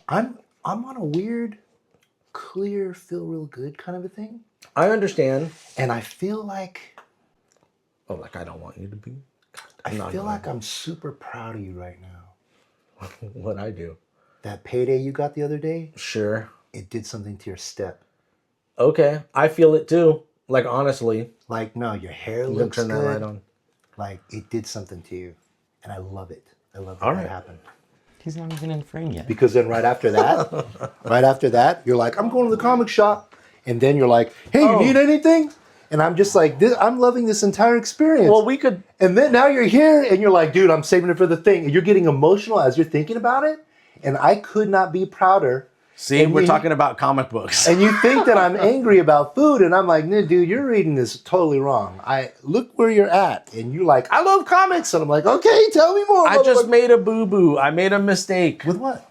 I'm on a weird, clear, feel real good kind of a thing. I understand. And I feel like I don't want you to be. I feel like I'm super proud of you right now. What I do. That payday you got the other day, Sure. it did something to your step. Okay. I feel it too. Like, honestly. Like, no, your hair You looks turn good. that light on. Like, it did something to you. And I love it. I love that happened. He's not even in frame yet. Because then right after that, you're like, I'm going to the comic shop. And then you're like, hey, you need anything? And I'm just like, I'm loving this entire experience. Well, we could. And then now you're here and you're like, dude, I'm saving it for the thing. And you're getting emotional as you're thinking about it. And I could not be prouder. See, and we're talking about comic books. And you think that I'm angry about food. And I'm like, no, dude, you're reading this totally wrong. Look where you're at. And you're like, I love comics. And I'm like, okay, tell me more. I just made a boo-boo. I made a mistake. With what?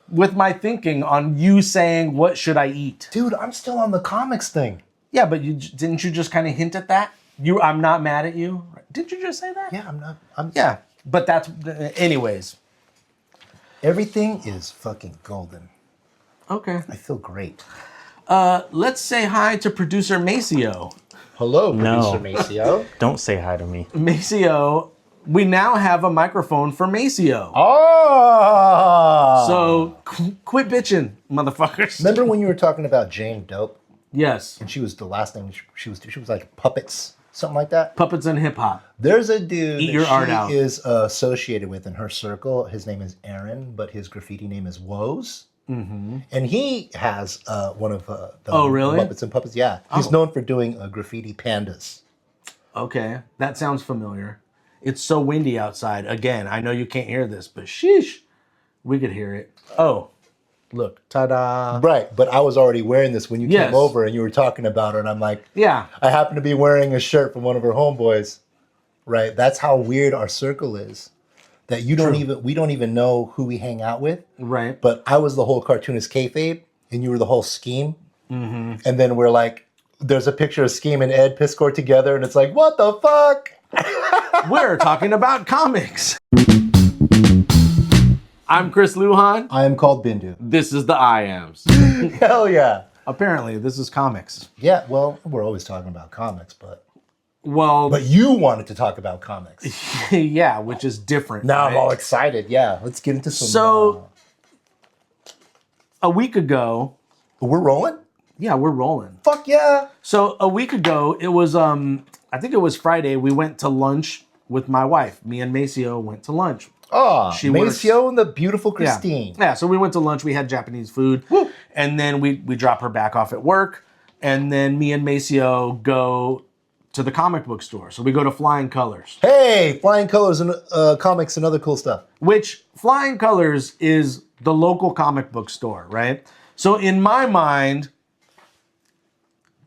With my thinking on you saying, what should I eat? Dude, I'm still on the comics thing. Yeah, but didn't you just kind of hint at that? I'm not mad at you. Did you just say that? Yeah, I'm not. Yeah, but that's, anyways. Everything is fucking golden. Okay. I feel great. Let's say hi to producer Maceo. Hello, producer Maceo. Don't say hi to me. Maceo, we now have a microphone for Maceo. Oh! So quit bitching, motherfuckers. Remember when you were talking about Jane Dope? Yes. And she was the last thing she was like puppets, something like that. Puppets and hip hop. There's a dude Eat your art out. She is associated with in her circle. His name is Aaron, but his graffiti name is Woes. Mm-hmm. And he has one of the really? Muppets and Puppets. Yeah, he's known for doing graffiti pandas. Okay, that sounds familiar. It's so windy outside. Again, I know you can't hear this, but sheesh, we could hear it. Oh, look, ta-da. Right, but I was already wearing this when you came over and you were talking about it, and I'm like, yeah. I happen to be wearing a shirt from one of her homeboys. Right, that's how weird our circle is. That we don't even know who we hang out with. Right. But I was the whole cartoonist kayfabe, and you were the whole Scheme. Mm-hmm. And then we're like, there's a picture of Scheme and Ed Piscor together, and it's like, what the fuck? We're talking about comics. I'm Chris Lujan. I am called Bindu. This is the I Ams. Hell yeah. Apparently, this is comics. Yeah, well, we're always talking about comics, but But you wanted to talk about comics. Yeah, which is different. Now right? I'm all excited. Yeah, let's get into some. So, a week ago. We're rolling? Yeah, we're rolling. Fuck yeah. So, a week ago, it was, I think it was Friday, we went to lunch with my wife. Me and Maceo went to lunch. Oh, Maceo and the beautiful Christine. Yeah, so we went to lunch. We had Japanese food. Woo. And then we drop her back off at work. And then me and Maceo go to the comic book store. So we go to Flying Colors. Hey, Flying Colors and comics and other cool stuff. Which Flying Colors is the local comic book store, right? So in my mind,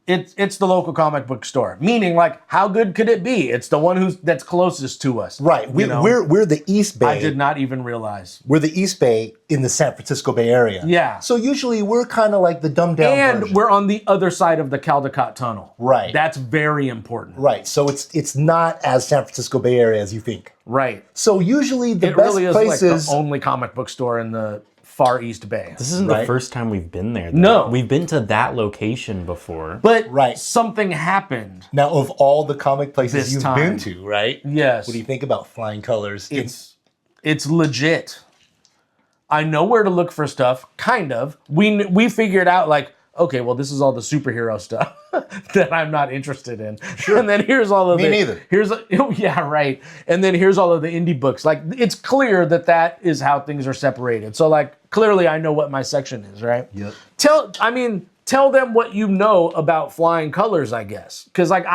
it's the local comic book store. Meaning, like, how good could it be? It's the one that's closest to us. Right. We're the East Bay. I did not even realize. We're the East Bay in the San Francisco Bay Area. Yeah. So usually we're kind of like the dumbed down version. We're on the other side of the Caldecott Tunnel. Right. That's very important. Right. So it's not as San Francisco Bay Area as you think. Right. So usually the it best really is places... like the only comic book store in the far East Bay. This isn't the first time we've been there, though. No. We've been to that location before. But something happened. Now, of all the comic places you've been to, right? Yes. What do you think about Flying Colors? It's legit. I know where to look for stuff, kind of. We figured out, like, okay, well, this is all the superhero stuff that I'm not interested in. Sure. And then here's all of Me neither. Yeah, right. And then here's all of the indie books. Like, it's clear that is how things are separated. So, like, clearly I know what my section is, right? Yep. Tell them what you know about Flying Colors, I guess. Because, like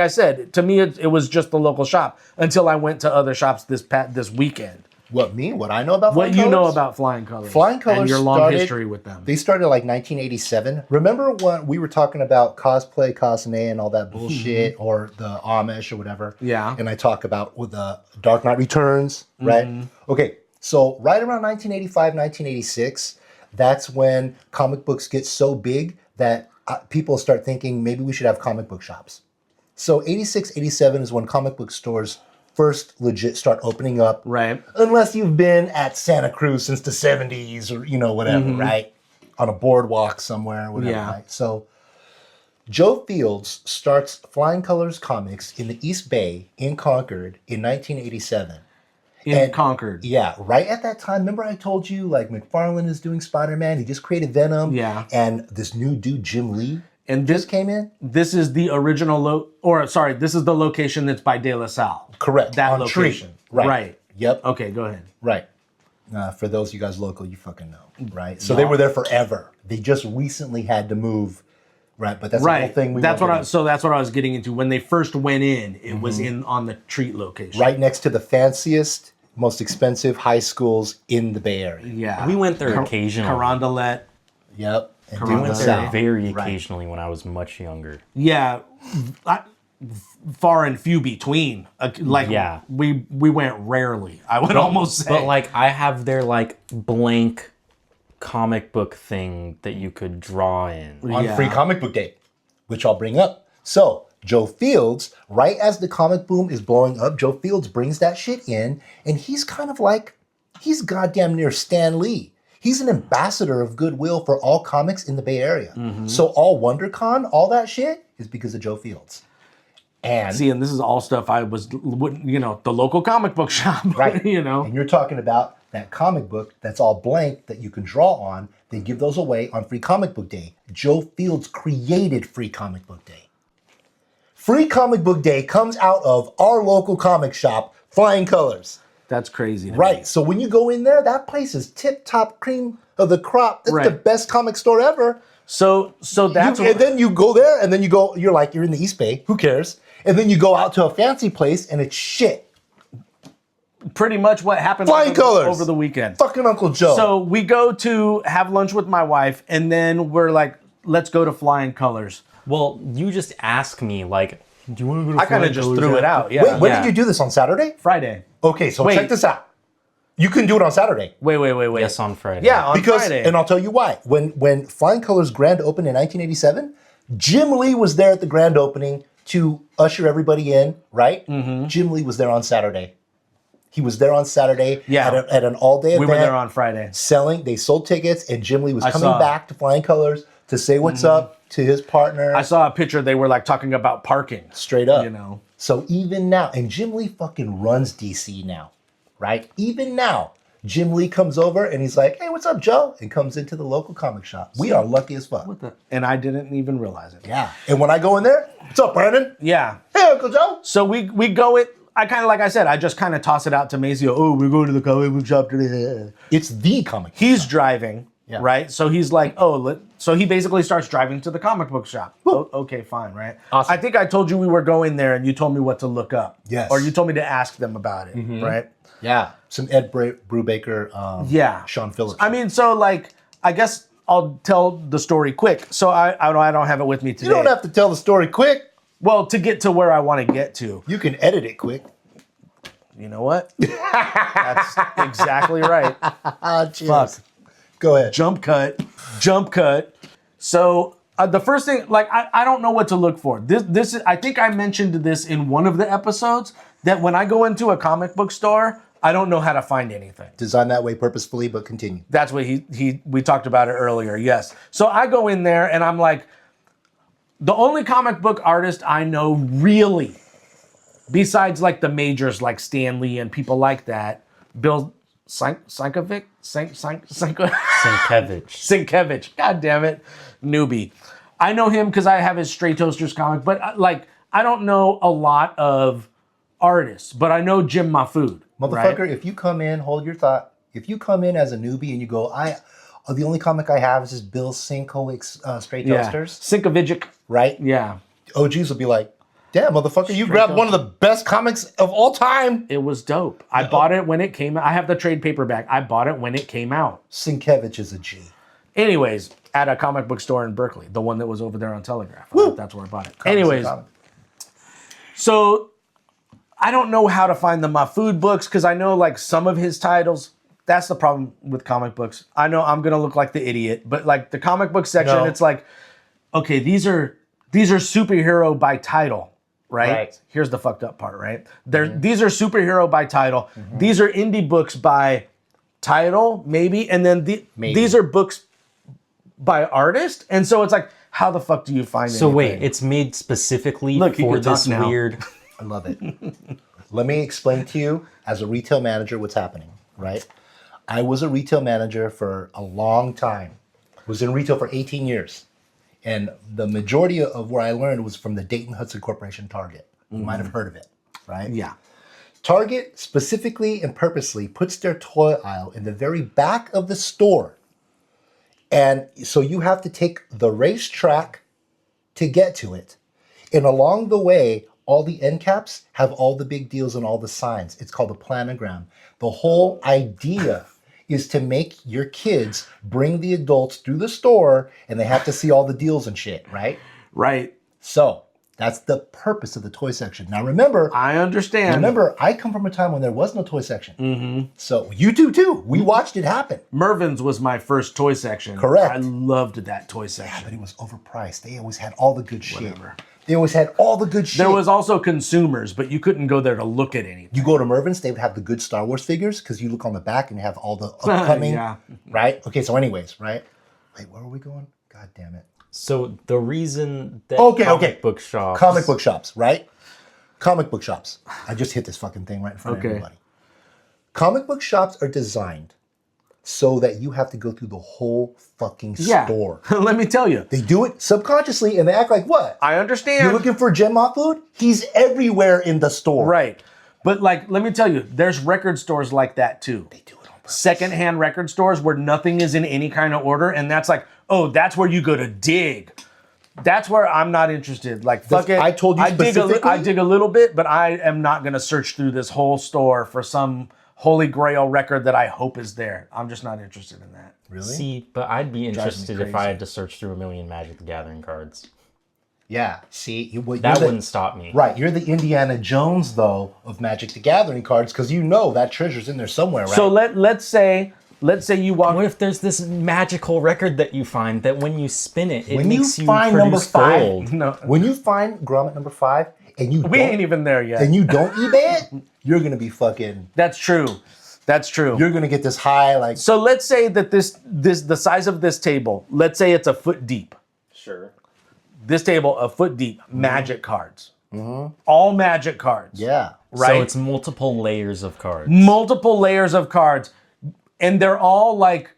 I said, to me, it was just the local shop until I went to other shops this weekend. What I know about Flying Colors? What you know about Flying Colors. Flying Colors and your long history with them. They started like 1987. Remember when we were talking about cosplay, cosplay, and all that bullshit, or the Amish or whatever? Yeah. And I talk about with the Dark Knight Returns, right? Okay, so right around 1985, 1986, that's when comic books get so big that people start thinking maybe we should have comic book shops. So 86, 87 is when comic book stores first legit start opening up. Right. Unless you've been at Santa Cruz since the 70s or, whatever, right? On a boardwalk somewhere, whatever, Yeah. right? So Joe Fields starts Flying Colors Comics in the East Bay in Concord in 1987. In Concord. Yeah, right at that time, remember I told you, like, McFarlane is doing Spider-Man, he just created Venom. Yeah. And this new dude, Jim Lee, And this just came in? This is the original, this is the location that's by De La Salle. Correct. That on location. Tree. Right. Yep. Okay, go ahead. Right. For those of you guys local, you fucking know, right? So they were there forever. They just recently had to move, right? But that's the whole thing. That's what I was getting into. When they first went in, it was on the Treat location, right next to the fanciest, most expensive high schools in the Bay Area. Yeah, We went there occasionally. Carondelet. Yep. And We went there South. very Right. occasionally when I was much younger. Yeah, far and few between. Yeah. we went rarely. I would almost say. But like I have their like blank comic book thing that you could draw in. on Yeah. Free Comic Book Day, which I'll bring up. So Joe Fields, right as the comic boom is blowing up, Joe Fields brings that shit in, and he's kind of like, he's goddamn near Stan Lee. He's an ambassador of goodwill for all comics in the Bay Area. So all WonderCon, all that shit is because of Joe Fields. And See, and this is all stuff I was, the local comic book shop, right, And you're talking about that comic book that's all blank that you can draw on. They give those away on Free Comic Book Day. Joe Fields created Free Comic Book Day. Free Comic Book Day comes out of our local comic shop, Flying Colors. That's crazy. To me. Right. So when you go in there, that place is tip top cream of the crop. That's the Right. best comic store ever. So that's And then you go there, and then you're in the East Bay. Who cares? And then you go out to a fancy place, and it's shit. pretty much what happened Flying Colors over the weekend. Fucking Uncle Joe. So we go to have lunch with my wife, and then we're like, let's go to Flying Colors. Well, you just ask me like, do you want to go to I kind of Flying just Colors threw it after? out. Yeah. Wait, when Yeah. did you do this? On Saturday? Friday. Okay, so Wait. check this out. You can do it on Saturday. Wait. Yes, on Friday. Yeah, on Because, Friday. and I'll tell you why. When Flying Colors grand opened in 1987, Jim Lee was there at the grand opening to usher everybody in, right? Jim Lee was there on Saturday. He was there on Saturday Yeah. at an all-day event. we were there on Friday. selling. They sold tickets, and Jim Lee was coming saw. back to Flying Colors to say what's up to his partner. I saw a picture. They were like talking about parking. Straight up. So So even now, and Jim Lee fucking runs DC now, right? Even now, Jim Lee comes over and he's like, "Hey, what's up, Joe?" And comes into the local comic shop. We are lucky as fuck. and I didn't even realize it. Yeah. And when I go in there, what's up, Brandon? Yeah. Hey, Uncle Joe. So we go it. I kind of, like I said, I just kind of toss it out to Maceo. Oh, we're going to the comic book shop today. It's the comic. He's driving, Yeah. right? So he's like, so he basically starts driving to the comic book shop. Okay, fine, right? Awesome. I think I told you we were going there, and you told me what to look up. Yes. Or you told me to ask them about it, right? Yeah. Some Ed Brubaker, Yeah. Sean Phillips. I mean, so like, I guess I'll tell the story quick. So I don't have it with me today. you don't have to tell the story quick. Well, to get to where I want to get to. You can edit it quick. You know what? That's exactly right. Cheers. Fuck. Go ahead. Jump cut. So the first thing, like, I don't know what to look for. This is, I think I mentioned this in one of the episodes, that when I go into a comic book store, I don't know how to find anything. Designed that way purposefully, but continue. That's what we talked about it earlier. Yes. So I go in there and I'm like, the only comic book artist I know really, besides like the majors like Stan Lee and people like that, Bill Sienkiewicz? Sienkiewicz. God damn it. Newbie. I know him because I have his Stray Toasters comic, but I don't know a lot of artists, but I know Jim Mahfood. Motherfucker, right? if you come in, hold your thought. If you come in as a newbie and you go, the only comic I have is this Bill Sienkiewicz Stray Toasters, Sienkiewicz. right? Yeah. OGs will be like, damn, motherfucker, you grabbed one of the best comics of all time. It was dope. I bought it when it came out. I have the trade paperback. I bought it when it came out. Sienkiewicz is a G. Anyways, at a comic book store in Berkeley, the one that was over there on Telegraph. That's where I bought it. Comics Anyways, and comics. so I don't know how to find my food books because I know like some of his titles. That's the problem with comic books. I know I'm gonna look like the idiot, but like the comic book section, No. it's like, okay, these are superhero by title. right? Right. Here's the fucked up part, right? These are superhero by title. These are indie books by title, maybe, and then these are books by artist. And so it's like, how the fuck do you find So anything? wait, it's made specifically Look, he for can talk this now. weird. I love it. Let me explain to you, as a retail manager, what's happening, right? I was a retail manager for a long time. Was in retail for 18 years. And the majority of where I learned was from the Dayton Hudson Corporation Target. You might have heard of it, right? Yeah. Target specifically and purposely puts their toy aisle in the very back of the store. And so you have to take the racetrack to get to it. And along the way, all the end caps have all the big deals and all the signs. It's called a planogram. The whole idea is to make your kids bring the adults through the store and they have to see all the deals and shit, right? Right. So that's the purpose of the toy section. Now remember, I understand. I come from a time when there was no toy section. So you do too. We watched it happen. Mervin's was my first toy section. Correct. I loved that toy Yeah, section. but it was overpriced. They always had all the good shit. Whatever. They always had all the good shit. There was also consumers, but you couldn't go there to look at anything. You go to Mervin's, they would have the good Star Wars figures because you look on the back and you have all the upcoming, Yeah. right? Okay, so anyways, right? Wait, where are we going? God damn it. So the reason that Okay. book shops, Comic book shops, right? Comic book shops. I just hit this fucking thing right in front of Okay. everybody. Comic book shops are designed so that you have to go through the whole fucking store. Let me tell you. They do it subconsciously and they act like what? I understand. You're looking for Gen Mod food? He's everywhere in the store. Right. But like, let me tell you, there's record stores like that too. They do it on purpose. Secondhand record stores where nothing is in any kind of order. And that's like, oh, that's where you go to dig. That's where I'm not interested. Like, fuck it. I told you I specifically. dig a little bit, but I am not going to search through this whole store for some holy grail record that I hope is there. I'm just not interested in that. Really? See, but I'd be interested if I crazy. had to search through a million Magic the Gathering cards. Yeah. See, That wouldn't stop me. Right, you're the Indiana Jones though of Magic the Gathering cards because you know that treasure's in there somewhere, right? So let's say you walk. What if there's this magical record that you find that when you spin it, it when makes you you find number produce 5, gold? No. when you find Grommet number 5 and you We ain't even there yet. and you don't eBay it, you're gonna be fucking. That's true. That's true. You're gonna get this high like. So let's say that the size of this table, let's say it's a foot deep. Sure. This table, a foot deep, magic cards. All magic cards. Yeah. Right? So it's multiple layers of cards. Multiple layers of cards. And they're all like,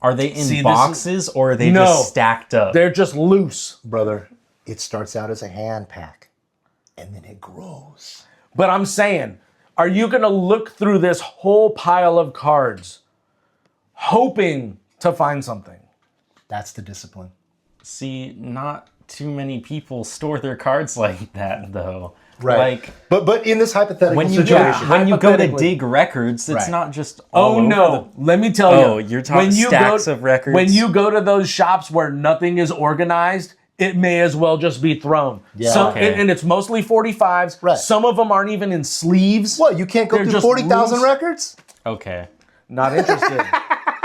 Are they in See, this is- boxes or are they No. just stacked up? they're just loose. Brother, it starts out as a hand pack, and then it grows. But I'm saying, are you going to look through this whole pile of cards hoping to find something? That's the discipline. See, not too many people store their cards like that, though. Right. Like But in this hypothetical when you situation, when you go to hypothetically. dig records, it's Right. not just all Oh over no! Let me tell you. Oh, you're talking stacks of records? When you go to those shops where nothing is organized, it may as well just be thrown. Yeah. So, Okay. and it's mostly 45s. Right. Some of them aren't even in sleeves. what, you can't go They're through just 40,000 loose. records? Okay. Not interested.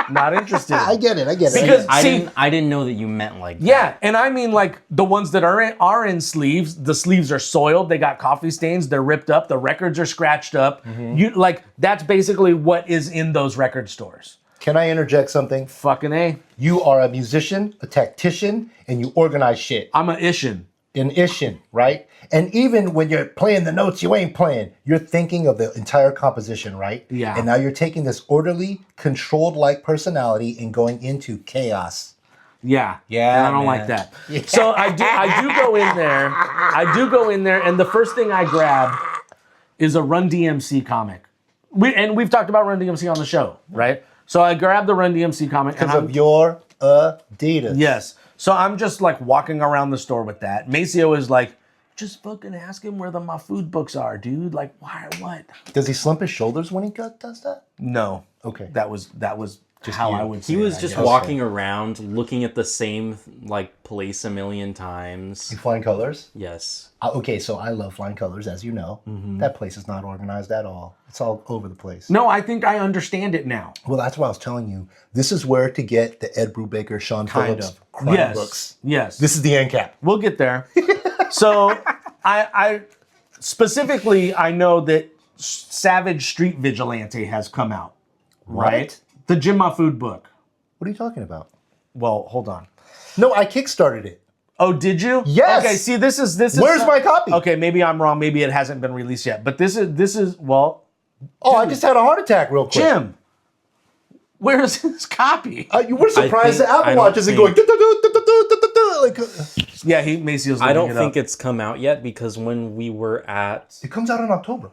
Not interested. I get it. Because- See- I didn't know that you meant like that. Yeah, and I mean like the ones that are in sleeves. The sleeves are soiled. They got coffee stains. They're ripped up. The records are scratched up. You like that's basically what is in those record stores. Can I interject something? Fucking A. You are a musician, a tactician, and you organize shit. I'm a Ishin. An Ishin, right? And even when you're playing the notes you ain't playing, you're thinking of the entire composition, right? Yeah. And now you're taking this orderly, controlled-like personality and going into chaos. Yeah. Yeah, And I don't man. like that. So I do go in there. I do go in there, and the first thing I grab is a Run DMC comic. We've talked about Run DMC on the show, right? So I grab the Run DMC comic. Because and of your Adidas. Yes. So I'm just like walking around the store with that. Maceo is like, just fucking ask him where my food books are, dude. Like, why? What? Does he slump his shoulders when he does that? No. Okay. That was just how you. I would say He was it, I just guess. walking around looking at the same like place a million times. In flying colors? Yes. Okay, so I love flying colors, as you know. That place is not organized at all. It's all over the place. No, I think I understand it now. Well, that's what I was telling you. This is where to get the Ed Brubaker, Sean Kind Phillips of. crime Yes. books. Yes. This is the end cap. We'll get there. So I specifically, I know that Savage Street Vigilante has come out, right? The Jim Ma Food book. What are you talking about? Well, hold on. No, I kickstarted it. Oh, did you? Yes. Okay, see, this is. Where's my copy? Okay, maybe I'm wrong. Maybe it hasn't been released yet. But this is well, Oh, I just had a heart attack real quick. Jim. Where's his copy? You were surprised that I Apple don't Watch isn't think- going like. Yeah, Maceo's. I don't looking it think up. it's come out yet because when we were at It comes out in October.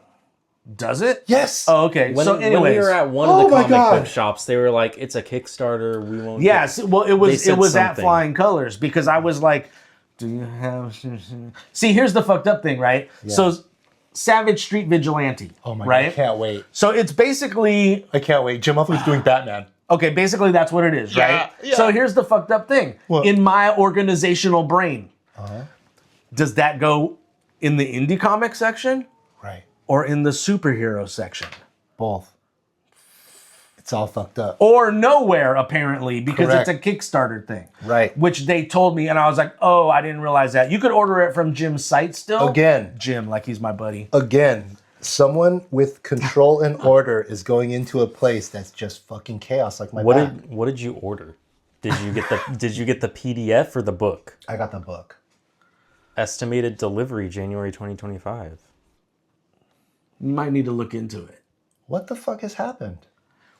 Does it? Yes. Oh, okay. when, so, when anyways, we were at one Oh of the my comic God. book shops, they were like, "It's a Kickstarter. We won't." yeah. get-" Well, it They was said at something. Flying Colors because I was like, "Do you have?" See, here's the fucked up thing, right? So, Savage Street Vigilante. Oh my right? god! I can't wait. So it's basically I can't wait. Jim Muffley's doing Batman. okay. Basically, that's what it is, right? Yeah. So here's the fucked up thing. What? In my organizational brain, does that go in the indie comic section Right. or in the superhero section? Both. It's all fucked up. Or nowhere, apparently, because Correct. it's a Kickstarter thing. Right. Which they told me, and I was like, oh, I didn't realize that. You could order it from Jim's site still. Again. Jim, like he's my buddy. Again, someone with control and order is going into a place that's just fucking chaos, like my back. What did you order? Did you get the PDF or the book? I got the book. Estimated delivery January 2025. You might need to look into it. What the fuck has happened?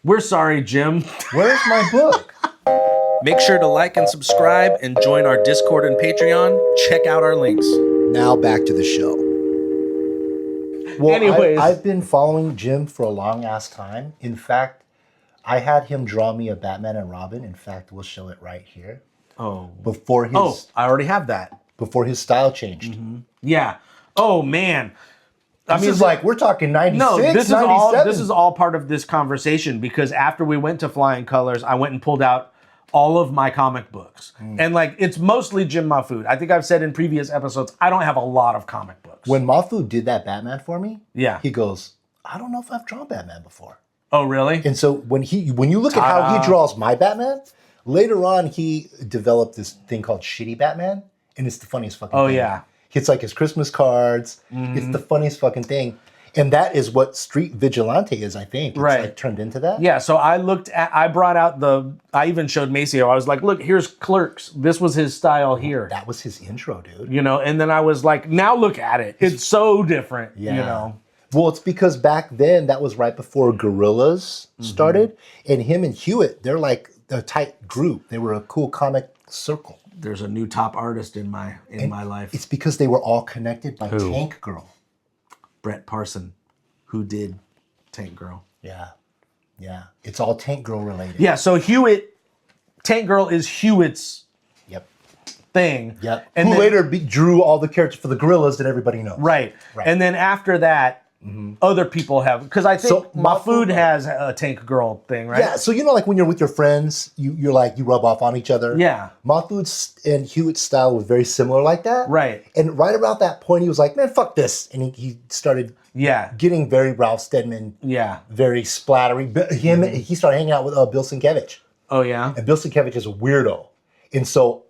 We're sorry, Jim. Where's my book? Make sure to like and subscribe and join our Discord and Patreon. Check out our links. Now back to the show. Well, Anyways. I've been following Jim for a long ass time. In fact, I had him draw me a Batman and Robin. In fact, we'll show it right here. Oh. Before his Oh, I already have that. before his style changed. Yeah. Oh, man. I This is like we're talking 96, No, this is 97. all part of this conversation because after we went to Flying Colors, I went and pulled out all of my comic books. And like it's mostly Jim Ma Food. I think I've said in previous episodes, I don't have a lot of comic books. When Mafu did that Batman for me, Yeah. he goes, I don't know if I've drawn Batman before. Oh, really? And so when you look at how he draws my Batman, later on he developed this thing called Shitty Batman, and it's the funniest fucking Oh, thing. yeah. It's like his Christmas cards. It's the funniest fucking thing. And that is what Street Vigilante is, I think. It's Right. like turned into that. Yeah, so I brought out I even showed Maceo. I was like, look, here's Clerks. This was his style here. That was his intro, dude. You know, and then I was like, now look at it. It's so different, you know. Well, it's because back then that was right before Gorillas started, and him and Hewitt, they're like a tight group. They were a cool comic circle. There's a new top artist in my life. It's because they were all connected by Tank Girl. Brett Parson, who did Tank Girl. Yeah, yeah. It's all Tank Girl related. Yeah, so Tank Girl is Hewitt's Yep. thing. Yep. And Who then- later drew all the characters for the Gorillas that everybody knows. Right. Right. And then after that, other people have, because I think So, My Food Mafu- has a Tank Girl thing, right? Yeah, so you know, like when you're with your friends, you rub off on each other. Yeah. Mahfoud's and Hewitt's style was very similar like that. Right. And right about that point, he was like, "Man, fuck this," and he started Yeah. getting very Ralph Steadman, Yeah. very splattery. But he started hanging out with Bill Sienkiewicz, Oh, yeah. and Bill Sienkiewicz is a weirdo, and so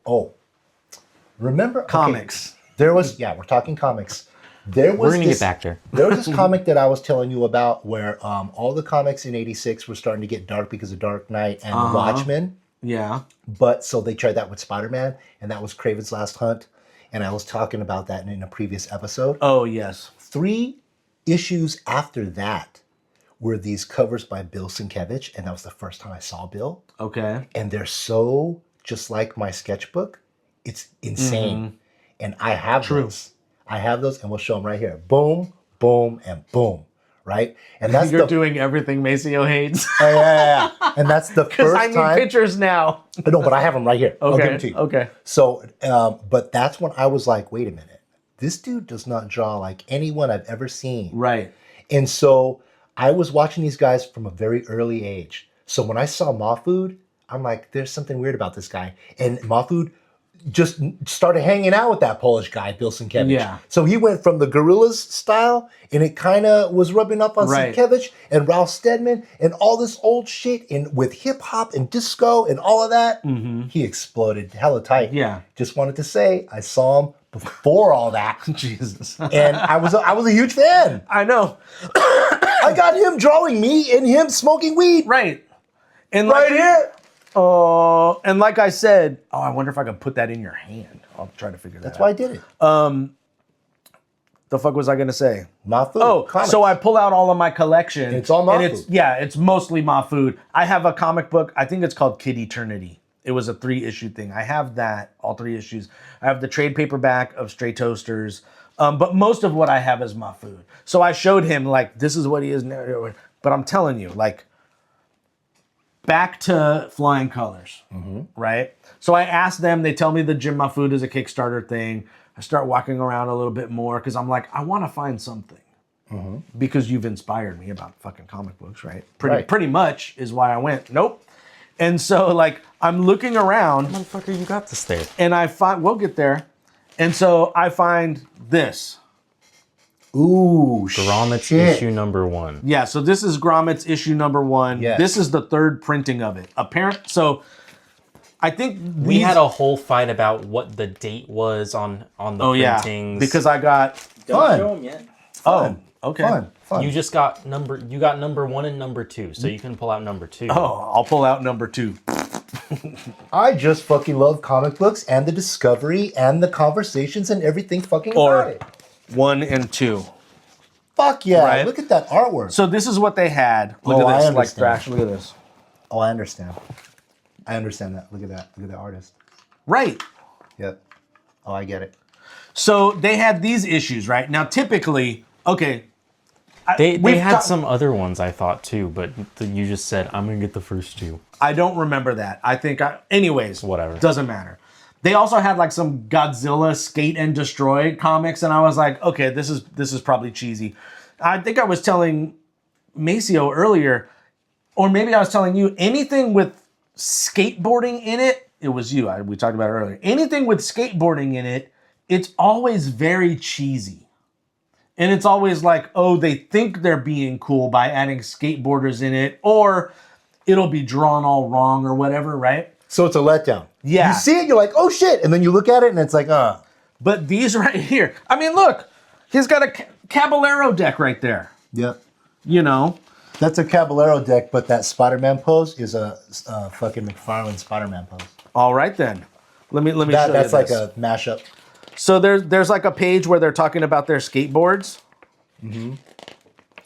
remember okay, Comics. there was we're talking comics. There was We're gonna this, get back there. There was this comic that I was telling you about where all the comics in '86 were starting to get dark because of Dark Knight and The Watchmen. Yeah. But so they tried that with Spider-Man, and that was Kraven's Last Hunt. And I was talking about that in a previous episode. Oh, yes. 3 issues after that were these covers by Bill Sienkiewicz, and that was the first time I saw Bill. Okay. And they're so just like my sketchbook. It's insane. And I have those. I have those, and we'll show them right here. Boom, boom, and boom. Right? And that's You're doing everything Maceo hates. yeah. And that's the Because first I need time. pictures now. No, but I have them right here. I'll give them to Okay. you. Okay. So, but that's when I was like, wait a minute. This dude does not draw like anyone I've ever seen. Right. And so I was watching these guys from a very early age. So when I saw Mahfoud, I'm like, there's something weird about this guy. And Mahfoud just started hanging out with that Polish guy, Bill Sienkiewicz. Yeah. So he went from the Gorillas style, and it kind of was rubbing up on Right. Sienkiewicz and Ralph Steadman and all this old shit, and with hip hop and disco and all of that, he exploded hella tight. Yeah. Just wanted to say, I saw him before all that. Jesus. And I was a huge fan. I know. I got him drawing me and him smoking weed. Right. And Right here. Oh, and like I said, I wonder if I can put that in your hand. I'll try to figure that That's out. why I did it. The fuck was I gonna say? My food. Oh, comics. so I pull out all of my collection. And it's all my and food. it's mostly my food. I have a comic book. I think it's called Kid Eternity. It was a 3-issue thing. I have that, all 3 issues. I have the trade paperback of Stray Toasters. But most of what I have is my food. So I showed him, like, this is what he is now. But I'm telling you, like, back to Flying Colors, right? So I asked them, they tell me the Jim My Food is a Kickstarter thing. I start walking around a little bit more because I'm like, I want to find something. Because you've inspired me about fucking comic books, right? Pretty much is why I went, nope. And so, like, I'm looking around. Motherfucker, you got this there. And I find, we'll get there. And so I find this. Ooh, Gromit's shit. issue number 1. Yeah, so this is Gromit's issue number 1. Yes. This is the 3rd printing of it. So I think We had a whole fight about what the date was on the printings. because I got, Fun. show 'em yet. okay. Fun. You just got number 1 and number 2, so you can pull out number 2. Oh, I'll pull out number 2. I just fucking love comic books and the discovery and the conversations and everything fucking about it. 1 and 2. Fuck yeah. Right. Look at that artwork. So this is what they had. Look Oh, at I this, like understand. Thrash. Look at this. Oh, I understand. I understand that. Look at that. Look at the artist. Right. Yep. Oh, I get it. So they had these issues, right? Now, typically, okay. They we've had ta- some other ones I thought too, but you just said I'm gonna get the first 2. I don't remember that. Anyways, Whatever. Doesn't matter. They also had like some Godzilla Skate and Destroy comics, and I was like, okay, this is probably cheesy. I think I was telling Maceo earlier, or maybe I was telling you, anything with skateboarding in it, it was you. We talked about it earlier. Anything with skateboarding in it, it's always very cheesy. And it's always like, oh, they think they're being cool by adding skateboarders in it, or it'll be drawn all wrong or whatever, right? So it's a letdown. Yeah. You see it, you're like, oh shit. And then you look at it and it's like, But these right here, I mean, look, he's got a Caballero deck right there. Yep. You know? That's a Caballero deck, but that Spider-Man pose is a fucking McFarlane Spider-Man pose. All right, then. Let me show you That's like this. a mashup. So there's like a page where they're talking about their skateboards.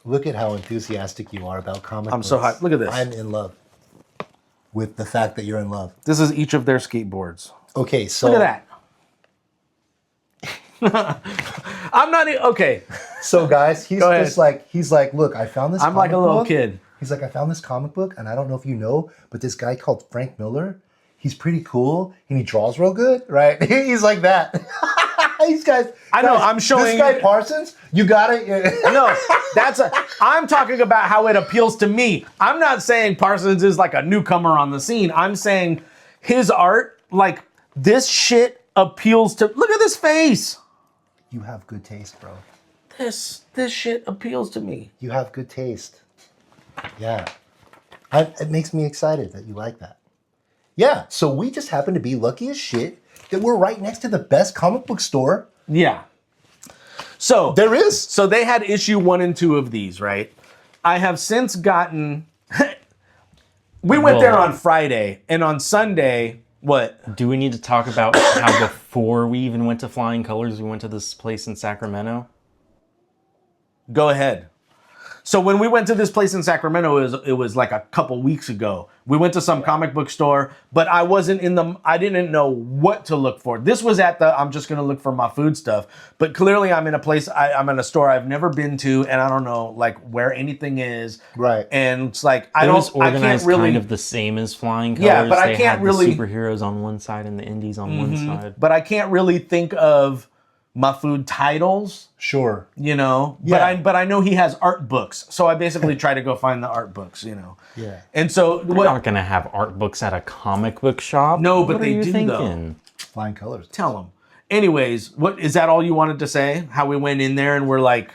Look at how enthusiastic you are about comic I'm books. so hyped. Look at this. I'm in love with the fact that you're in love. This is each of their skateboards. Okay, so Look at that. I'm not okay. So guys, he's Go ahead. just like look, I found this. I'm like a comic little book. kid. He's like, I found this comic book, and I don't know if you know, but this guy called Frank Miller, he's pretty cool, and he draws real good, right? He's like that. These guys. I know, guys, I'm showing- this guy Parsons. You got it. No, I'm talking about how it appeals to me. I'm not saying Parsons is like a newcomer on the scene. I'm saying his art, like this shit appeals to, look at this face. You have good taste, bro. This shit appeals to me. You have good taste. Yeah. It makes me excited that you like that. Yeah, so we just happen to be lucky as shit that we're right next to the best comic book store Yeah. So there is. So they had issue 1 and 2 of these, right? I have since gotten. We went there on Friday, and on Sunday, what? Do we need to talk about how before we even went to Flying Colors, we went to this place in Sacramento? Go ahead. So when we went to this place in Sacramento, it was like a couple weeks ago. We went to some comic book store, but I didn't know what to look for. This was at I'm just going to look for my food stuff. But clearly I'm in a place, I'm in a store I've never been to, and I don't know like where anything is. Right. And it's like, It was I can't organized really. kind of the same as Flying Colors. Yeah, but I They can't had really- the superheroes on one side and the indies on one side. But I can't really think of my food titles. Sure. You know, Yeah. but I know he has art books, so I basically try to go find the art books, you know. Yeah. And so We're not going to have art books at a comic book shop. No, but What they are you do, though. thinking? Flying Colors. Tell them. Anyways, what is that all you wanted to say? How we went in there and we're like,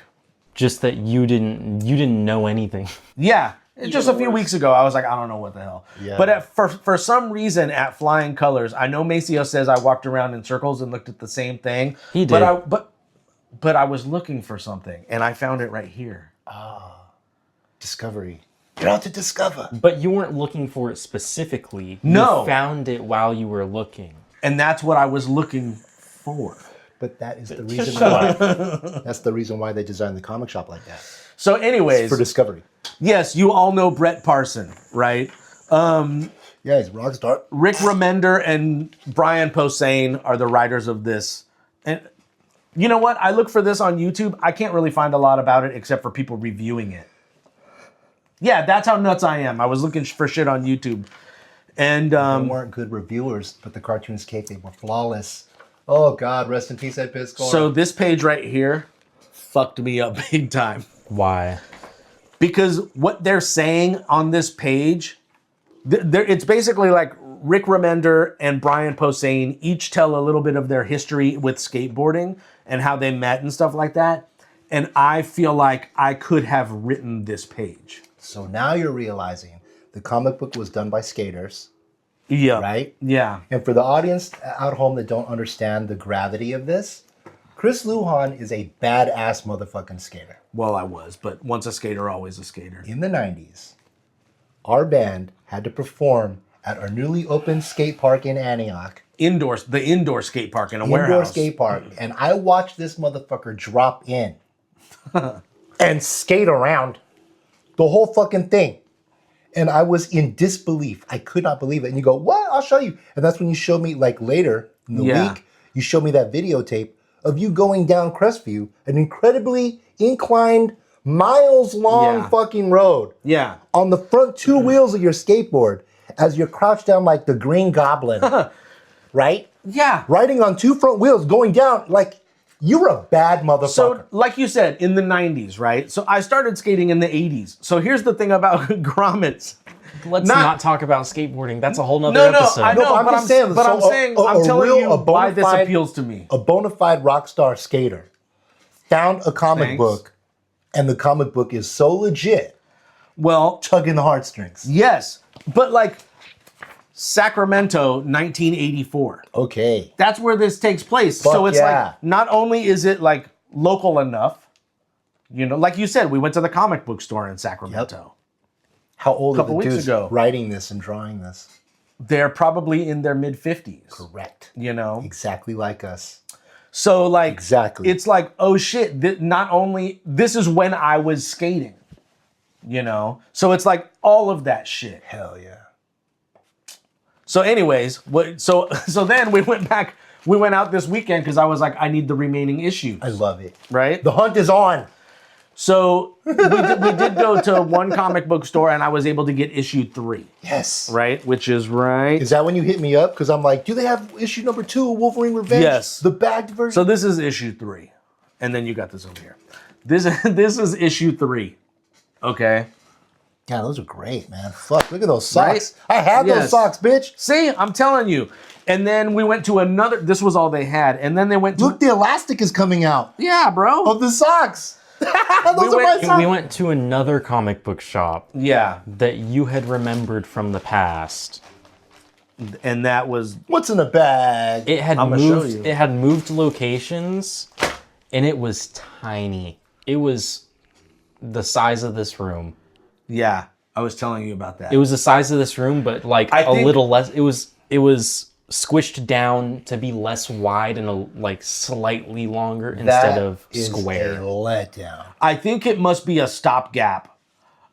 Just that you didn't know anything. yeah, Just a few weeks ago, I was like, I don't know what the hell. Yeah. But for some reason, at Flying Colors, I know Maceo says I walked around in circles and looked at the same thing. He did. But I was looking for something, and I found it right here. Discovery. Get out to discover. But you weren't looking for it specifically. No. You found it while you were looking. And that's what I was looking for. But that is the reason why. That's the reason why they designed the comic shop like that. So anyways. For discovery. Yes, you all know Brett Parson, right? Yeah, he's a rock star. Rick Remender and Brian Posehn are the writers of this. And you know what? I look for this on YouTube. I can't really find a lot about it except for people reviewing it. Yeah, that's how nuts I am. I was looking for shit on YouTube. And They weren't good reviewers, but the cartoons they were flawless. Oh God, rest in peace, Ed Piscor. so this page right here fucked me up big time. Why? Because what they're saying on this page, it's basically like Rick Remender and Brian Posehn each tell a little bit of their history with skateboarding and how they met and stuff like that. And I feel like I could have written this page. So now you're realizing the comic book was done by skaters, Yeah. right? Yeah. And for the audience out home that don't understand the gravity of this, Chris Lujan is a badass motherfucking skater. Well, I was, but once a skater, always a skater. In the 90s, our band had to perform at our newly opened skate park in Antioch. The indoor skate park in a Indoor warehouse. skate park. And I watched this motherfucker drop in and skate around the whole fucking thing. And I was in disbelief. I could not believe it. And you go, what? I'll show you. And that's when you showed me, like later in the week, you showed me that videotape of you going down Crestview, an incredibly inclined, miles-long fucking road. Yeah. On the front two wheels of your skateboard as you're crouched down like the Green Goblin. Right? Yeah. Riding on two front wheels, going down like you were a bad motherfucker. So, like you said, in the 90s, right? So I started skating in the 80s. So here's the thing about grommets. Let's not talk about skateboarding. That's a whole nother episode. I know, I'm but just saying. But so I'm telling real- you why this appeals to me. A bona fide rock star skater found a comic Thanks. book, and the comic book is so legit, Well, tugging the heartstrings. yes, but like Sacramento, 1984. Okay. That's where this takes place. So Fuck it's yeah. like, not only is it like local enough, you know, like you said, we went to the comic book store in Sacramento. How old are Couple the weeks dudes ago. writing this and drawing this? They're probably in their mid 50s. Correct. You know? Exactly like us. So like, Exactly. it's like, oh shit, not only, this is when I was skating, you know? So it's like all of that shit. Hell yeah. So anyways, so then we went out this weekend because I was like, I need the remaining issues. I love it. Right? The hunt is on. So we did go to one comic book store and I was able to get issue 3. Yes. Right? Which is right. Is that when you hit me up? Because I'm like, do they have issue number 2 of Wolverine Revenge? Yes. The bagged version? So this is issue 3. And then you got this over here. This is issue 3. Okay. Yeah, those are great, man. Fuck, look at those socks. Right? I had those Yes. socks, bitch. See, I'm telling you. And then we went to another, this was all they had. And then they went to, Look, the elastic is coming out yeah, bro. of the socks. Those are my socks. We went to another comic book shop Yeah. that you had remembered from the past. And that was, What's in the bag? It had I'ma show moved. you. It had moved locations, and it was tiny. It was the size of this room. yeah, I was telling you about that. It was the size of this room, but like I a think- little less. It was squished down to be less wide and like slightly longer instead of is square. a letdown. I think it must be a stopgap.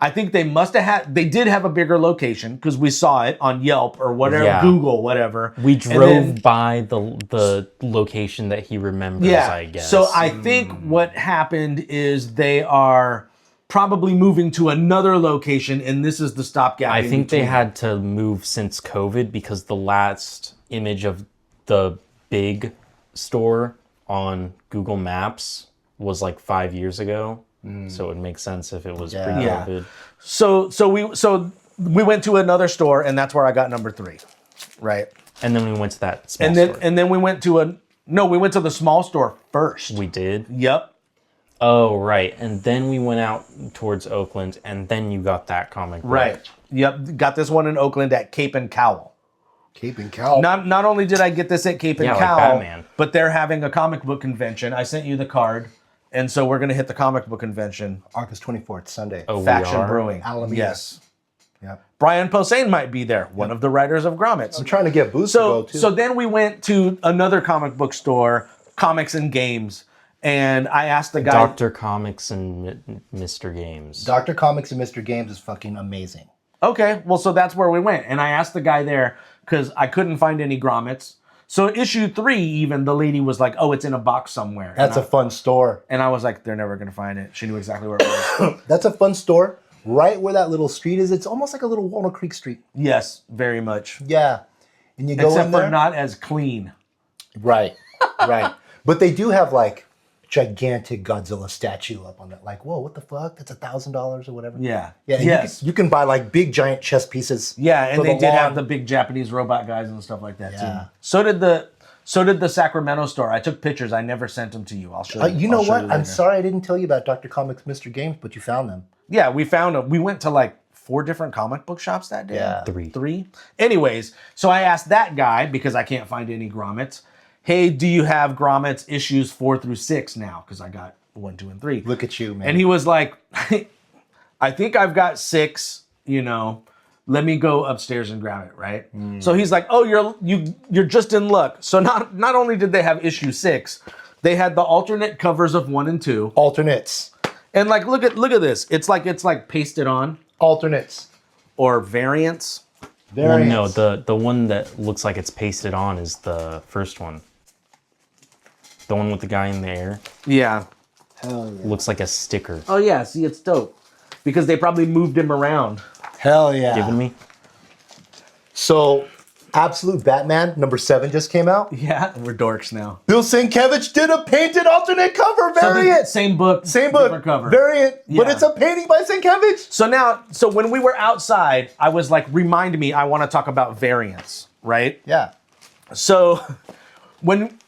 I think they must have had, they did have a bigger location because we saw it on Yelp or whatever, Yeah. Google, whatever. We And drove then- by the location that he remembers, yeah. I guess. So I think what happened is they are probably moving to another location and this is the stopgap. I in think they between. had to move since COVID because the last image of the big store on Google Maps was like 5 years ago. So it would make sense if it was Yeah. pre-COVID. So we went to another store and that's where I got number 3. Right. And then we went to that small And then store. and then we went to we went to the small store first. We did. Yep. Oh, right. And then we went out towards Oakland, and then you got that comic book. Right. Yep. Got this one in Oakland at Cape and Cowl. Cape and Cowl. Not only did I get this at Cape and Yeah, like Cowl, Batman. but they're having a comic book convention. I sent you the card, and so we're gonna hit the comic book convention. August 24th, Sunday. Oh, Faction we are? Brewing. Alameda. Yes. Yep. Brian Posehn might be there, one of the writers of Grommets. I'm trying to get Boost to go too. So then we went to another comic book store, Comics and Games, and I asked the guy. Dr. Comics and Mr. Games. Dr. Comics and Mr. Games is fucking amazing. Okay, well, so that's where we went, and I asked the guy there because I couldn't find any grommets. So issue 3, even the lady was like, "Oh, it's in a box somewhere." That's a fun store. And I was like, "They're never gonna find it." She knew exactly where it was. That's a fun store. Right where that little street is, it's almost like a little Walnut Creek Street. Yes, very much. Yeah, and you go Except in for there. not as clean. Right, right. But they do have like gigantic Godzilla statue up on that. Like, whoa, what the fuck? That's $1,000 or whatever. Yeah. Yeah. and Yes. You can buy like big giant chess pieces. Yeah, and for they the did have lawn. the big Japanese robot guys and stuff like that Yeah. too. So did the Sacramento store. I took pictures. I never sent them to you. I'll show you. You know I'll show what? you I'm later. sorry I didn't tell you about Dr. Comics Mr. Games, but you found them. Yeah, we found them. We went to like 4 different comic book shops that day. Yeah. Three. Anyways, so I asked that guy, because I can't find any grommets, "Hey, do you have grommets issues 4 through 6 now?" Because I got 1, 2, and 3. Look at you, man. And he was like, "I think I've got 6, let me go upstairs and grab it," right? So he's like, "Oh, you're just in luck." So not only did they have issue 6, they had the alternate covers of 1 and 2. Alternates. And like look at this. It's like pasted on Alternates. or variants. Well, Variants. no, the one that looks like it's pasted on is the first one. The one with the guy in the air. Yeah. Hell yeah. Looks like a sticker. Oh yeah, see, it's dope. Because they probably moved him around. Hell yeah. Given me? So, Absolute Batman #7 just came out. Yeah, we're dorks now. Bill Sienkiewicz did a painted alternate cover variant. Same book, Same book, different cover. variant, but Yeah. it's a painting by Sienkiewicz. So when we were outside, I was like, remind me, I want to talk about variants, right? Yeah. So when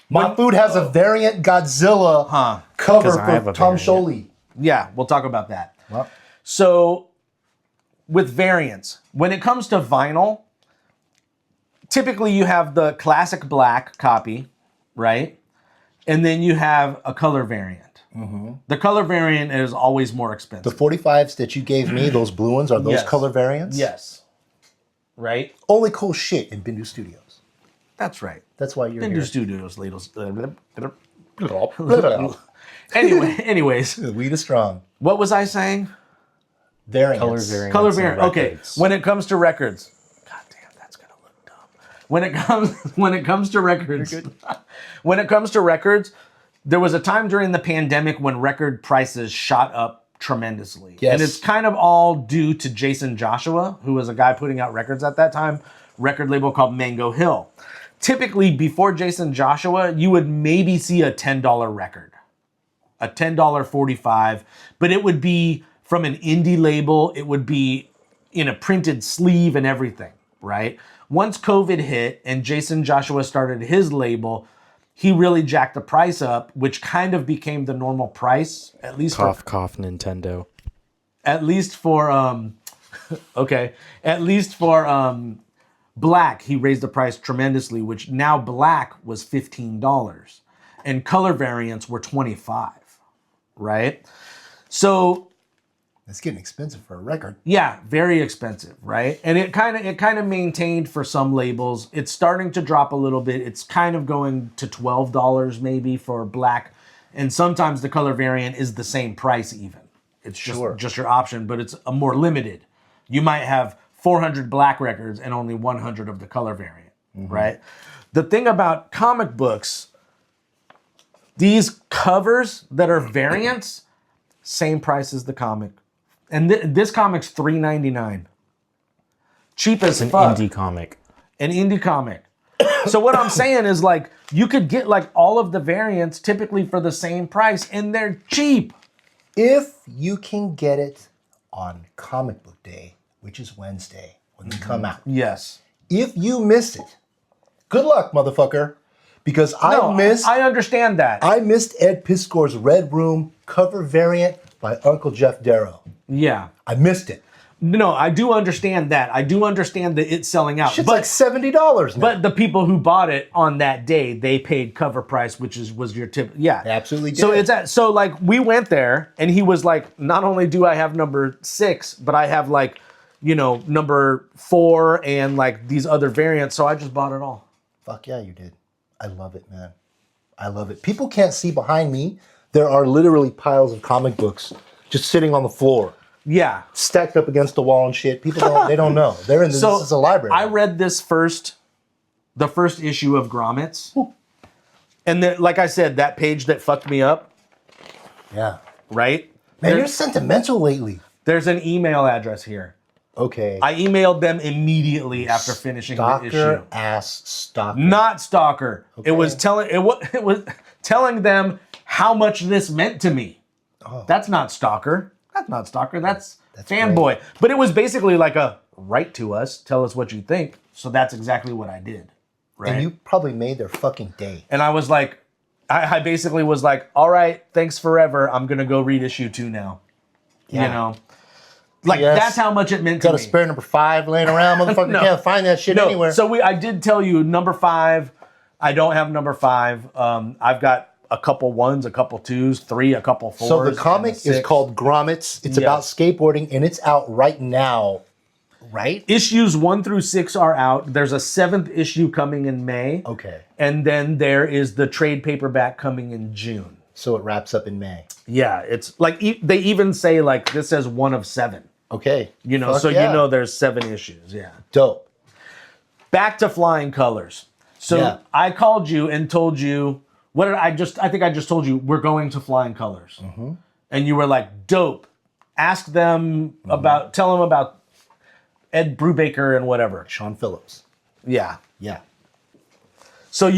My Food has a variant Godzilla cover 'Cause I have for a Tom variant. Scholey. yeah, we'll talk about that. Well, So with variants, when it comes to vinyl, typically you have the classic black copy, right? And then you have a color variant. The color variant is always more expensive. the 45s that you gave me, those blue ones, are those Yes. color variants? Yes. Right? Only cool shit in BINDU Studios. That's right. That's why you're BINDU here. Studios, ladles. Anyways, Weed is strong. what was I saying? Variants. Color variant. Color variant. Okay. When it comes to records, God damn, that's gonna look dumb. When it comes to records, when it comes to records, there was a time during the pandemic when record prices shot up tremendously, Yes. and it's kind of all due to Jason Joshua, who was a guy putting out records at that time, record label called Mango Hill. Typically, before Jason Joshua, you would maybe see a $10 record, a $10.45, but it would be from an indie label. It would be in a printed sleeve and everything, right? Once COVID hit and Jason Joshua started his label, he really jacked the price up, which kind of became the normal price, at least for Nintendo. Black. He raised the price tremendously, which now Black was $15 and color variants were $25, right? So It's getting expensive for a record. yeah, very expensive, right? And it kind of maintained for some labels. It's starting to drop a little bit. It's kind of going to $12 maybe for Black, and sometimes the color variant is the same price even. It's just your option, but it's a more limited. You might have 400 Black records and only 100 of the color variant, right? The thing about comic books, these covers that are variants, same price as the comic. And this comic's $3.99. Cheap as fuck. Indie comic. An indie comic. So what I'm saying is like you could get like all of the variants typically for the same price and they're cheap. If you can get it on Comic Book Day, which is Wednesday when they come out. Yes. If you miss it, good luck, motherfucker. Because I understand that. I missed Ed Piskor's Red Room cover variant by Uncle Jeff Darrow. Yeah. I missed it. No, I do understand that. I do understand that it's selling out. Shit's like $70 now. But the people who bought it on that day, they paid cover price, which was your tip. Yeah, They absolutely did. So like we went there, and he was like, not only do I have number 6, but I have like, number 4 and like these other variants. So I just bought it all. Fuck yeah, you did. I love it, man. I love it. People can't see behind me. There are literally piles of comic books just sitting on the floor. Yeah, Stacked up against the wall and shit. People they don't know. They're in this is a library. I read the first issue of Grommets. Ooh. And then, like I said, that page that fucked me up. Yeah. Right? Man, you're sentimental lately. There's an email address here. Okay. I emailed them immediately after finishing the issue. Stalker. Not stalker. Okay. It was telling them how much this meant to me. Oh. That's not stalker. That's not stalker. That's great. fanboy. But it was basically like a write to us, tell us what you think. So that's exactly what I did. Right. And you probably made their fucking day. And I was like, I basically was like, all right, thanks forever. I'm gonna go read issue 2 now. Yeah. Like Yes. That's how much it meant to me. Got a spare number 5 laying around, motherfucker. No. Can't find that shit anywhere. So I did tell you number 5. I don't have number 5. I've got a couple 1s, a couple 2s, 3, a couple 4s. So the comic is called Grommets. It's about skateboarding, and it's out right now. Right? Issues 1 through 6 are out. There's a 7th issue coming in May. Okay. And then there is the trade paperback coming in June. So it wraps up in May. Yeah, it's like they even say like this says 1 of 7. Okay. So there's 7 issues. Yeah. Dope. Back to Flying Colors. So I called you and told you I think I just told you we're going to Flying Colors. Mm-hmm. And you were like, dope. Ask them tell them about Ed Brubaker and whatever. Sean Phillips. Yeah. Yeah. So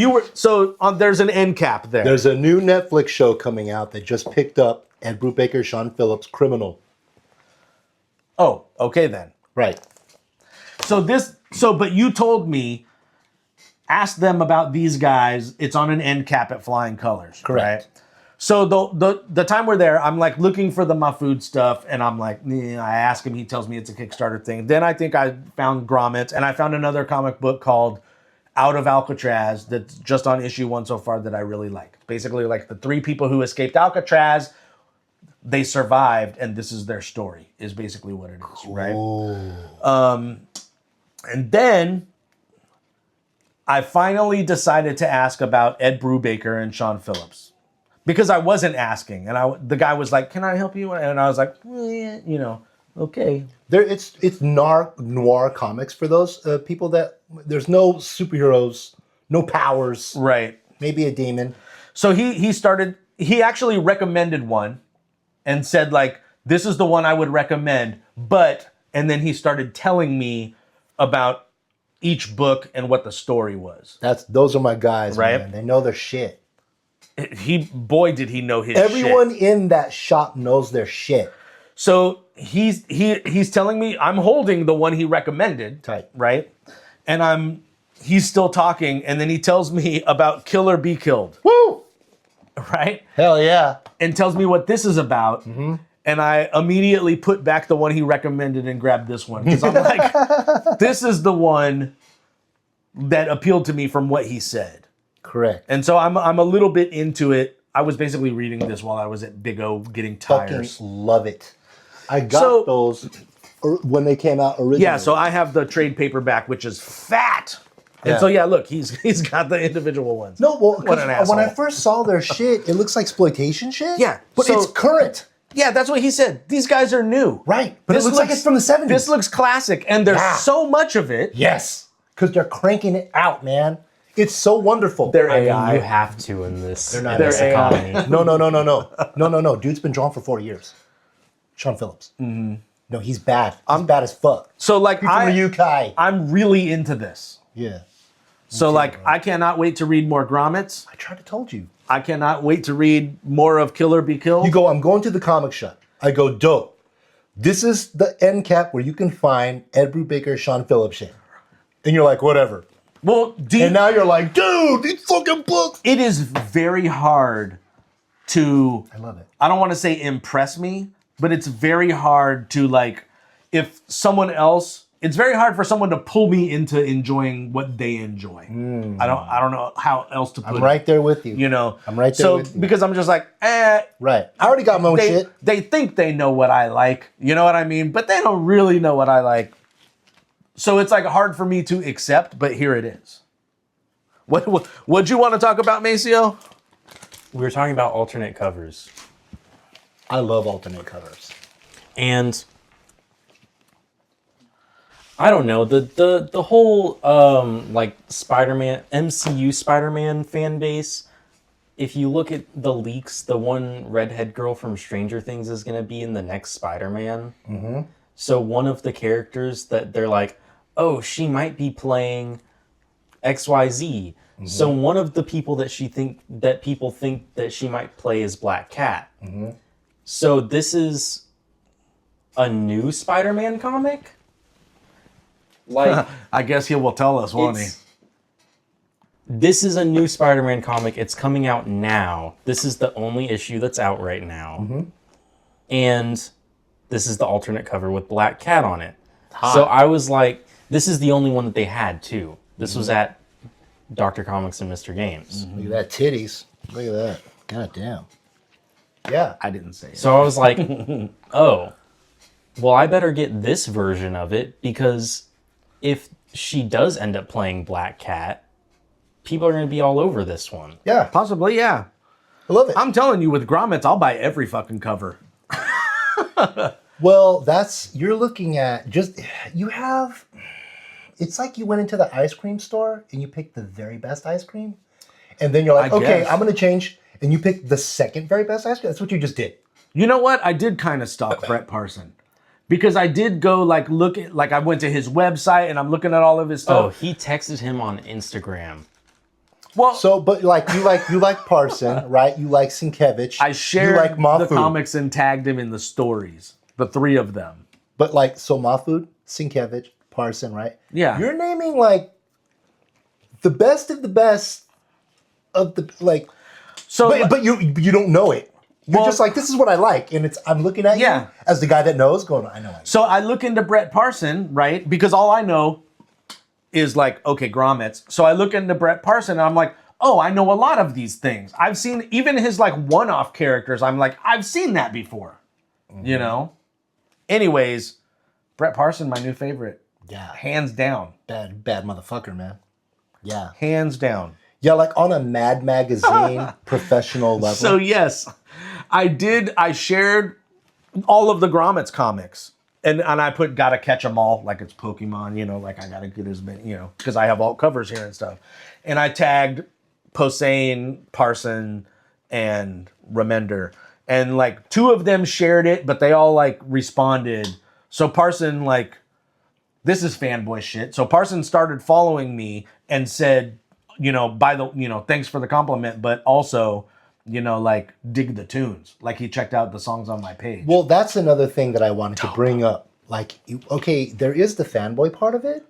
there's an end cap there. There's a new Netflix show coming out that just picked up Ed Brubaker, Sean Phillips, Criminal. Oh, okay then. Right. But you told me, ask them about these guys. It's on an end cap at Flying Colors. Correct. Right? So the time we're there, I'm like looking for the My Food stuff, and I'm like, I ask him, he tells me it's a Kickstarter thing. Then I think I found Grommets, and I found another comic book called Out of Alcatraz that's just on issue 1 so far that I really like. Basically, like the 3 people who escaped Alcatraz, they survived, and this is their story, is basically what it is, right? And then I finally decided to ask about Ed Brubaker and Sean Phillips. Because I wasn't asking, and the guy was like, "Can I help you?" And I was like, okay. It's noir comics for those people that there's no superheroes, no powers, Right. maybe a demon. So he actually recommended one and said like, this is the one I would recommend, and then he started telling me about each book and what the story was. Those are my guys, Right. man. They know their shit. Did he know his Everyone shit. in that shop knows their shit. So he's telling me I'm holding the one he recommended. Tight. Right? And he's still talking, and then he tells me about Kill or Be Killed. Woo! Right? Hell yeah. And tells me what this is about. Mm-hmm. And I immediately put back the one he recommended and grabbed this one. Because I'm like, this is the one that appealed to me from what he said. Correct. And so I'm a little bit into it. I was basically reading this while I was at Big O getting tires. Fucking love it. I got those when they came out originally. Yeah, so I have the trade paperback, which is fat. And so look, he's got the individual ones. No, well, What an asshole. when I first saw their shit, it looks like exploitation shit. Yeah, but so- it's current. Yeah, that's what he said. These guys are new. Right, but it looks like it's from the 70s. This looks classic, and there's so much of it. Yes, because they're cranking it out, man. It's so wonderful. They're I mean, AI. you have to in this, not in this AI. economy. No. Dude's been drawn for 4 years. Sean Phillips. Mm-hmm. No, he's bad. I'm bad as fuck. So like He's from Ryukai. I'm really into this. Yeah. So like I cannot wait to read more Grommets. I tried to told you. I cannot wait to read more of Kill or Be Killed. You go, I'm going to the comic shop. I go, dope. This is the end cap where you can find Ed Brubaker, Sean Phillips shit. And you're like, whatever. Well, And now you're like, dude, these fucking books. it is very hard to, I love it. I don't want to say impress me, but it's very hard to like, if someone else, it's very hard for someone to pull me into enjoying what they enjoy. I don't know how else to put it. I'm right there with you. You know, I'm right there with you. because I'm just like, Right. I already got my own shit. they think they know what I like. You know what I mean? But they don't really know what I like. So it's like hard for me to accept, but here it is. What'd you want to talk about, Maceo? We were talking about alternate covers. I love alternate covers. And I don't know, the whole like Spider-Man, MCU Spider-Man fan base, if you look at the leaks, the one redhead girl from Stranger Things is going to be in the next Spider-Man. Mm-hmm. So one of the characters that they're like, oh, she might be playing XYZ. Mm-hmm. So one of the people that people think that she might play is Black Cat. Mm-hmm. So this is a new Spider-Man comic? Like, I guess he will tell us, won't he? This is a new Spider-Man comic. It's coming out now. This is the only issue that's out right now. Mm-hmm. And this is the alternate cover with Black Cat on it. Hot. So I was like, this is the only one that they had, too. This was at Dr. Comics and Mr. Games. Look at that titties. Look at that. God damn. Yeah. I didn't say it. So I was like, oh, well, I better get this version of it because if she does end up playing Black Cat, people are going to be all over this one. Yeah. Possibly, yeah. I love it. I'm telling you, with grommets, I'll buy every fucking cover. Well, you're looking at it's like you went into the ice cream store and you picked the very best ice cream. And then you're like, okay, I'm going to change. And you picked the second very best ice cream. That's what you just did. You know what? I did kind of stalk Brett Parson. Because I did go I went to his website and I'm looking at all of his stuff. Oh, he texted him on Instagram. Well, so, but you like Parson, right? You like Sienkiewicz. I shared you like Mahfoud. the comics and tagged him in the stories. The three of them. But Mahfoud, Sienkiewicz, Parson, right? Yeah. You're naming the best of the best of the So, but you don't know it. You're just like, this is what I like, and I'm looking at you as the guy that knows, going, I know. So I look into Brett Parson, right? Because all I know is okay, grommets. So I look into Brett Parson, and I'm like, oh, I know a lot of these things. I've seen even his one-off characters. I'm like, I've seen that before, you know. Anyways, Brett Parson, my new favorite. Yeah, hands down. Bad motherfucker, man. Yeah, hands down. Yeah, on a Mad Magazine professional level. So yes, I shared all of the Grommets comics. And I put gotta catch 'em all, like it's Pokemon, I gotta get as many, because I have alt covers here and stuff. And I tagged Posehn, Parson, and Remender. And two of them shared it, but they all responded. So Parson, this is fanboy shit. So Parson started following me and said, thanks for the compliment, but also, dig the tunes. He checked out the songs on my page. Well, that's another thing that I wanted to bring up. Okay, there is the fanboy part of it,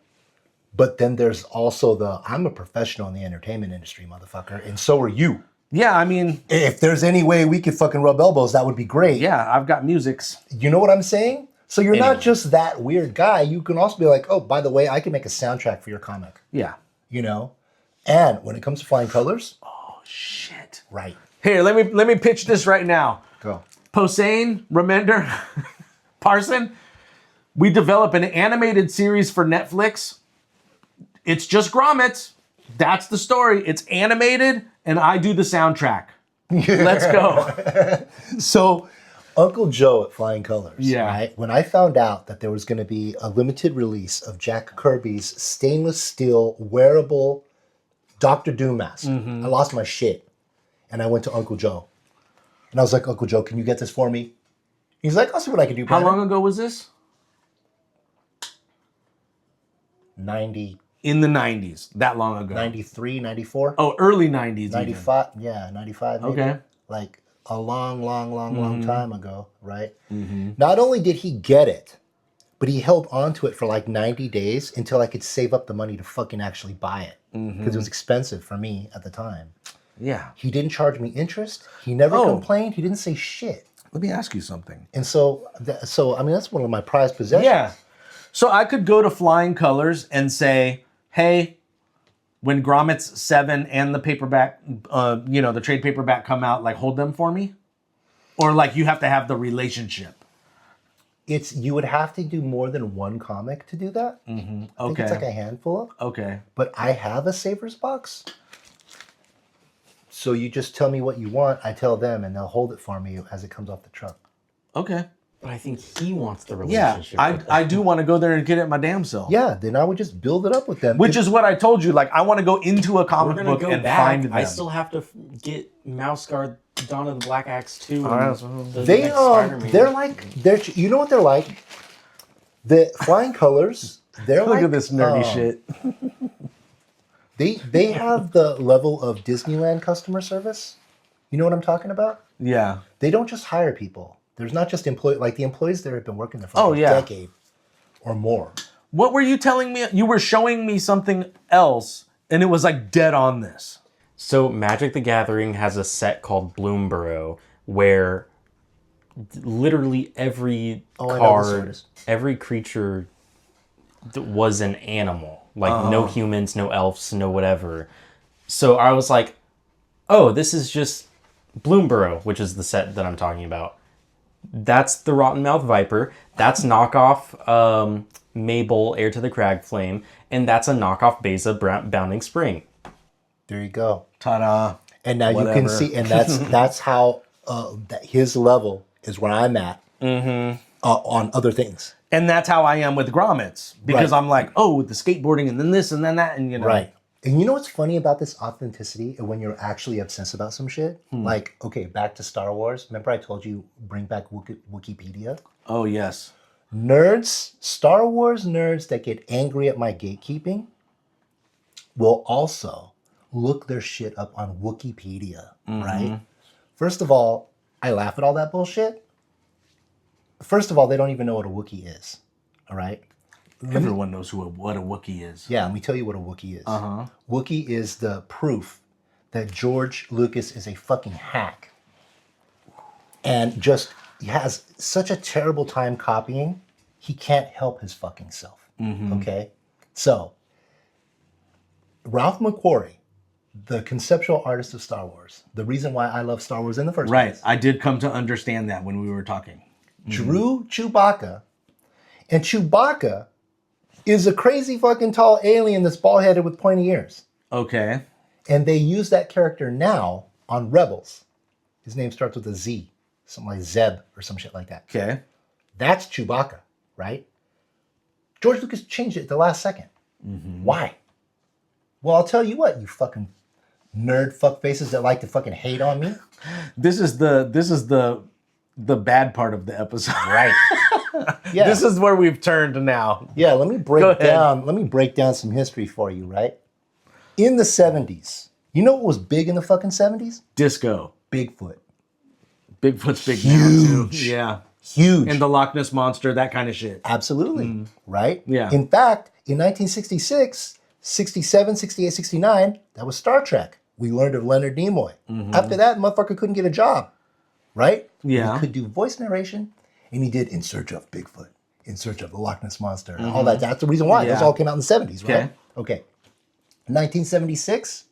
but then there's also I'm a professional in the entertainment industry, motherfucker, and so are you. Yeah, I mean, if there's any way we could fucking rub elbows, that would be great. Yeah, I've got musics. You know what I'm saying? So you're not just that weird guy. You can also be like, oh, by the way, I can make a soundtrack for your comic. Yeah. And when it comes to flying colors, oh shit. Right. Here, let me pitch this right now. Go. Posehn, Remender, Parson, we develop an animated series for Netflix. It's just grommets. That's the story. It's animated, and I do the soundtrack. Let's go. So, Uncle Joe at Flying Colors. Yeah. Right? When I found out that there was going to be a limited release of Jack Kirby's stainless steel wearable Dr. Doom mask, I lost my shit. And I went to Uncle Joe. And I was like, Uncle Joe, can you get this for me? He's like, I'll see what I can do. How long ago was this? 90. In the 90s. That long ago. 93, 94. Oh, early 90s. 95. Even. Yeah, 95 maybe. Okay. A long time ago, right? Not only did he get it, but he held on to it for 90 days until I could save up the money to fucking actually buy it. because it was expensive for me at the time. Yeah. He didn't charge me interest. He never complained. He didn't say shit. Let me ask you something. And so I mean, that's one of my prized possessions. Yeah. So I could go to Flying Colors and say, hey, when Grommets 7 and the paperback, the trade paperback come out, like hold them for me? Or like you have to have the relationship? You would have to do more than one comic to do that. I think it's like a handful. Okay. But I have a Savers box. So you just tell me what you want, I tell them, and they'll hold it for me as it comes off the truck. Okay. But I think he wants the Yeah, relationship. I do want to go there and get it my damn self. Yeah, then I would just build it up with them. Which is what I told you. Like, I want to go into a We're comic gonna book go and back. find them. I still have to get Mouse Guard, Dawn of the Black Axe 2. right, they're you know what they're like? The Flying Colors, they're Look like at this nerdy shit. They have the level of Disneyland customer service. You know what I'm talking about? Yeah. They don't just hire people. There's not just the employees there have been working there for a decade or more. What were you telling me? You were showing me something else, and it was like dead on this. So Magic the Gathering has a set called Bloomborough where literally every card, every creature was an animal. Like no humans, no elves, no whatever. So I was like, oh, this is just Bloomborough, which is the set that I'm talking about. That's the Rottenmouth Viper. That's knockoff Mabel, Heir to the Cragflame. And that's a knockoff Beza Bounding Spring. There you go. Ta-da. And now you can see, and that's how his level is where I'm at on other things. And that's how I am with grommets. Because I'm like, oh, with the skateboarding and then this and then that. And you know. Right. And you know what's funny about this authenticity when you're actually obsessed about some shit? Like, okay, back to Star Wars. Remember I told you bring back Wikipedia? Oh, yes. Nerds, Star Wars nerds that get angry at my gatekeeping will also look their shit up on Wikipedia, right? First of all, I laugh at all that bullshit. First of all, they don't even know what a Wookiee is, all right? Everyone knows what a Wookiee is. Yeah, let me tell you what a Wookiee is. Wookiee is the proof that George Lucas is a fucking hack. And just he has such a terrible time copying, he can't help his fucking self. Okay? So, Ralph McQuarrie, the conceptual artist of Star Wars, the reason why I love Star Wars in the first place. Right. I did come to understand that when we were talking. Drew Chewbacca, and Chewbacca is a crazy fucking tall alien that's bald-headed with pointy ears. Okay. And they use that character now on Rebels. His name starts with a Z, something like Zeb or some shit like that. Okay. That's Chewbacca, right? George Lucas changed it at the last second. Why? Well, I'll tell you what, you fucking nerd fuck faces that like to fucking hate on me. This is the bad part of the episode. Right. Yeah. This is where we've turned now. Yeah, let me break down some history for you, right? In the 70s, you know what was big in the fucking 70s? Disco. Bigfoot. Bigfoot's big now too. Yeah. Huge. And the Loch Ness Monster, that kind of shit. Absolutely. Right? Yeah. In fact, in 1966, 67, 68, 69, that was Star Trek. We learned of Leonard Nimoy. After that, motherfucker couldn't get a job. Right? Yeah. He could do voice narration, and he did In Search of Bigfoot, In Search of the Loch Ness Monster, and all that. That's the reason why. Yeah. Those all came out in the 70s, right? Okay. 1976,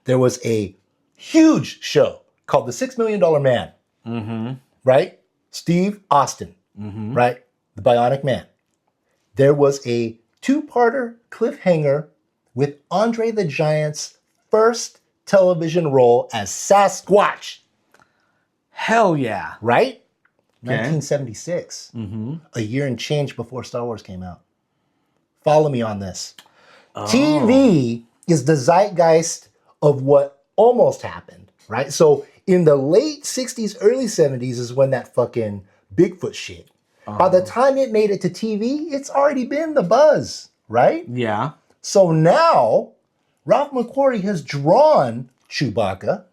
there was a huge show called The $6 Million Man. Right? Steve Austin, right? The Bionic Man. There was a two-parter cliffhanger with Andre the Giant's first television role as Sasquatch. Hell yeah. Right? Okay. 1976. A year and change before Star Wars came out. Follow me on this. TV is the zeitgeist of what almost happened, right? So in the late 60s, early 70s is when that fucking Bigfoot shit. By the time it made it to TV, it's already been the buzz, right? Yeah. So now, Ralph McQuarrie has drawn Chewbacca,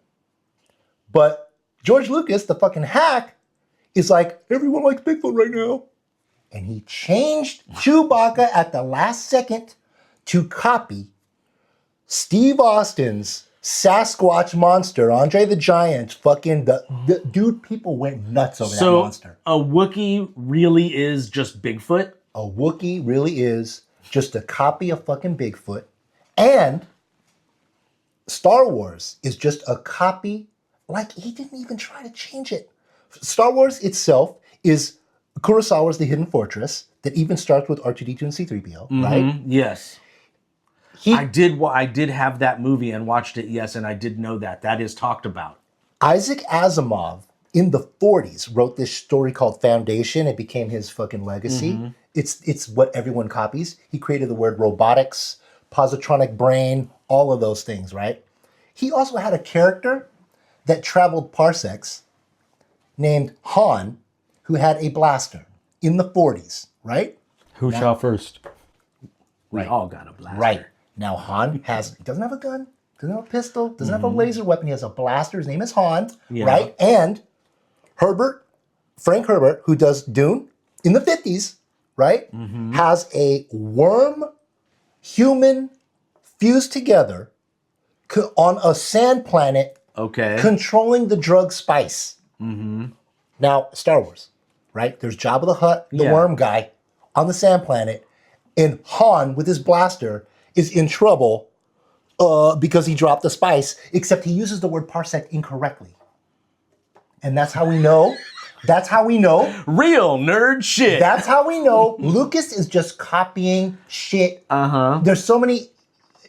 but George Lucas, the fucking hack, is like, everyone likes Bigfoot right now. And he changed Chewbacca at the last second to copy Steve Austin's Sasquatch monster, Andre the Giant, fucking the dude, people went nuts over that monster. A Wookiee really is just Bigfoot? A Wookiee really is just a copy of fucking Bigfoot. And Star Wars is just a copy, like he didn't even try to change it. Star Wars itself is Kurosawa's The Hidden Fortress that even starts with R2-D2 and C-3PO, right? Yes. I did have that movie and watched it, yes, and I did know that. That is talked about. Isaac Asimov in the 40s wrote this story called Foundation. It became his fucking legacy. It's what everyone copies. He created the word robotics, positronic brain, all of those things, right? He also had a character that traveled parsecs named Han, who had a blaster in the 40s, right? Who shot first? We all got a blaster. Right. Now Han doesn't have a gun, doesn't have a pistol, doesn't have a laser weapon. He has a blaster. His name is Han, right? And Frank Herbert, who does Dune in the 50s, right? Has a worm human fused together on a sand planet, controlling the drug spice. Now, Star Wars, right? There's Jabba the Hutt, the worm guy, on the sand planet, and Han with his blaster is in trouble because he dropped the spice, except he uses the word parsec incorrectly. And that's how we know. That's how we know. Real nerd shit. That's how we know Lucas is just copying shit. There's so many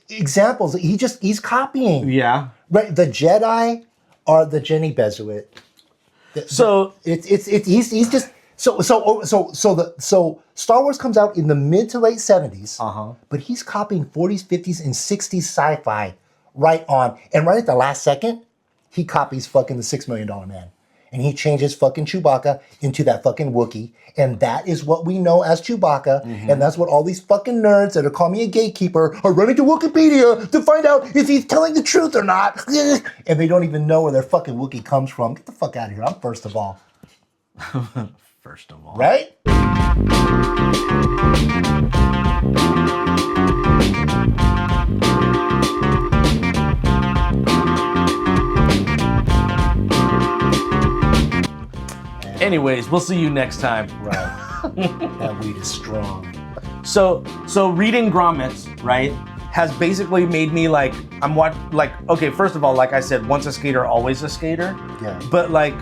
examples. He's copying. Yeah. Right. The Jedi are the Jenny Bezuit. So he's just so Star Wars comes out in the mid to late 70s, but he's copying 40s, 50s, and 60s sci-fi right on. And right at the last second, he copies fucking the $6 Million Man. And he changes fucking Chewbacca into that fucking Wookiee. And that is what we know as Chewbacca. And that's what all these fucking nerds that are calling me a gatekeeper are running to Wikipedia to find out if he's telling the truth or not. And they don't even know where their fucking Wookiee comes from. Get the fuck out of here. I'm first of all. First of all. Right? Anyways, we'll see you next time. Right. That weed is strong. So reading grommets, right, has basically made me like, okay, first of all, like I said, once a skater, always a skater. Yeah. But like,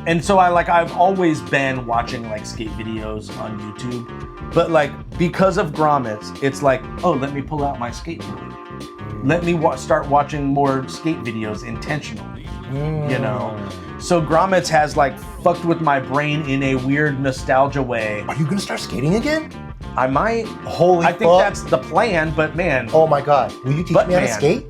and so I've always been watching like skate videos on YouTube. But like, because of grommets, it's like, oh, let me pull out my skateboard. Let me start watching more skate videos intentionally, you know? So grommets has like fucked with my brain in a weird nostalgia way. Are you gonna start skating again? I might. Holy I think fuck. that's the plan, but man. Oh my God. Will you teach me how to skate?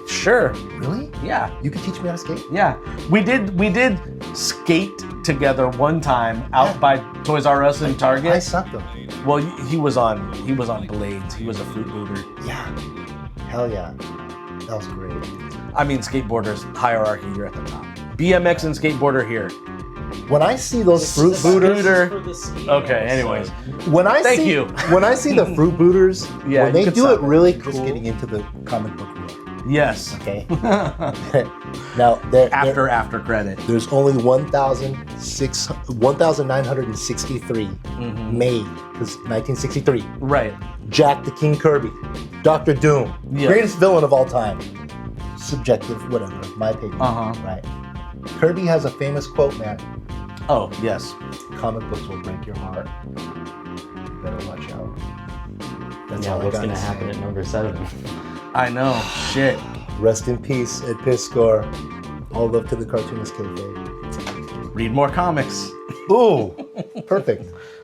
Sure. Really? Yeah. You can teach me how to skate? Yeah. We did skate together one time out by Toys R Us and Target. I suck though. Well, he was on blades. He was a fruit booter. Yeah. Hell yeah. That was great. I mean, skateboarders, hierarchy, you're at the top. BMX and skateboarder here. When I see those fruit booters, Okay, anyways. when I Thank see you. when I see the fruit booters, Yeah, when they you could do it stop it. really cool. Just getting into the comic book world. Yes. Okay. Now After credit. there's only 1,963 made because 1963. Right. Jack the King Kirby, Dr. Doom, Yeah. greatest villain of all time. Subjective, whatever, my opinion. Right. Kirby has a famous quote, man. Oh, yes. Comic books will break your heart. You better watch out. That's Yeah, all I what's gotta gonna say. happen at number 7? I know. Shit. Rest in peace, Ed Piscor. All love to the cartoonist kayfabe. Read more comics. Ooh, perfect.